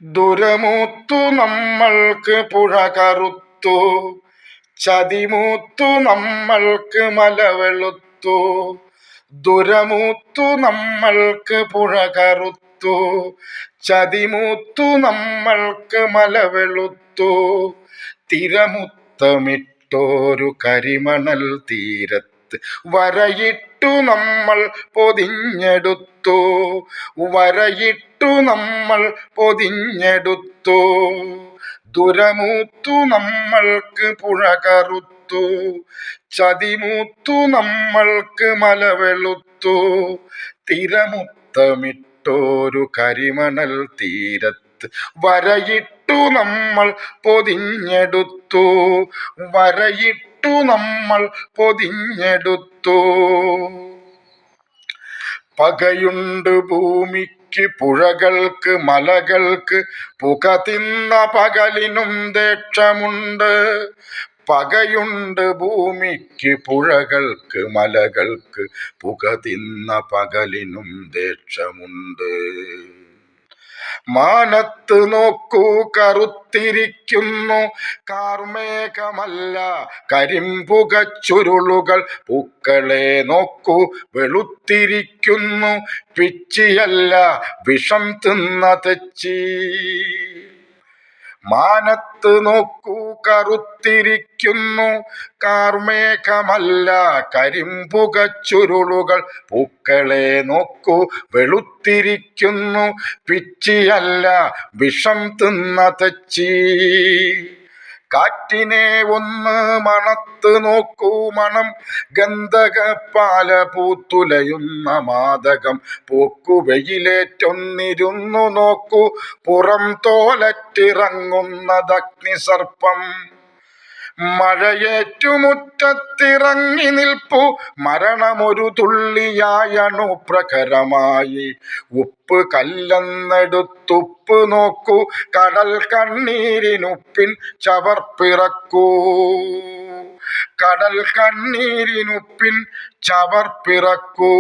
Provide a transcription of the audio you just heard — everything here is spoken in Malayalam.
ദുരമൂത്തു നമ്മൾക്ക് പുഴ കറുത്തു, ചതിമൂത്തു നമ്മൾക്ക് മല വെളുത്തു. ദുരമൂത്തു നമ്മൾക്ക് പുഴ കറുത്തു, ചതിമൂത്തു നമ്മൾക്ക് മല വെളുത്തു. തിരമുത്തമിട്ടോരു കരിമണൽ തീരത്ത് വരയിട്ടു നമ്മൾ പൊതിഞ്ഞെടുത്തു, വരയിട്ടു നമ്മൾ പൊതിഞ്ഞെടുത്തു. ദുരമൂത്തു നമ്മൾക്ക് പുഴ കറുത്തു, ചതിമൂത്തു നമ്മൾക്ക് മല വെളുത്തു. തിരമുത്തമിട്ടോരു കരിമണൽ തീരത്ത് വരയിട്ടു നമ്മൾ പൊതിഞ്ഞെടുത്തു, വരയിട്ടു നമ്മൾ പൊതിഞ്ഞെടുത്തു. പകയുണ്ട് ഭൂമിക്ക് പുഴകൾക്ക് മലകൾക്ക്, പുക തിന്ന പകലിനും ദേക്ഷമുണ്ട്. പകയുണ്ട് ഭൂമിക്ക് പുഴകൾക്ക് മലകൾക്ക്, പുക തിന്ന പകലിനും ദേക്ഷമുണ്ട്. മാനത്ത് നോക്കൂ കറുത്തിരിക്കുന്നു കാർമേഘമല്ല കരിമ്പുകച്ചുരുളുകൾ. പൂക്കളെ നോക്കൂ വെളുത്തിരിക്കുന്നു പിച്ചിയല്ല വിഷം തിന്ന തെച്ചി. മാനത്ത് നോക്കൂ കറുത്തിരിക്കുന്നു കാർമേഘമല്ല കരിമ്പുകച്ചുരുളുകൾ. പൂക്കളെ നോക്കൂ വെളുത്തിരിക്കുന്നു പിച്ചിയല്ല വിഷം തിന്ന തെച്ചി. കാറ്റിനെ ഒന്ന് മണത്ത് നോക്കൂ മണം ഗന്ധകപ്പാല പൂത്തുലയുന്ന മാദകം. പോക്കുവെയിലേറ്റൊന്നിരുന്നു നോക്കൂ പുറം തോലറ്റിറങ്ങുന്നതഗ്നിസർപ്പം. മഴയേറ്റുമുറ്റത്തിറങ്ങി നിൽപ്പു മരണമൊരു തുള്ളിയായണു പ്രഖരമായി. ഉപ്പ് കല്ലെന്നെടുത്തുപ്പ് നോക്കൂ കടൽ കണ്ണീരിനുപ്പിൻ ചവർപ്പിറക്കൂ, കടൽ കണ്ണീരിനുപ്പിൻ ചവർപ്പിറക്കൂ.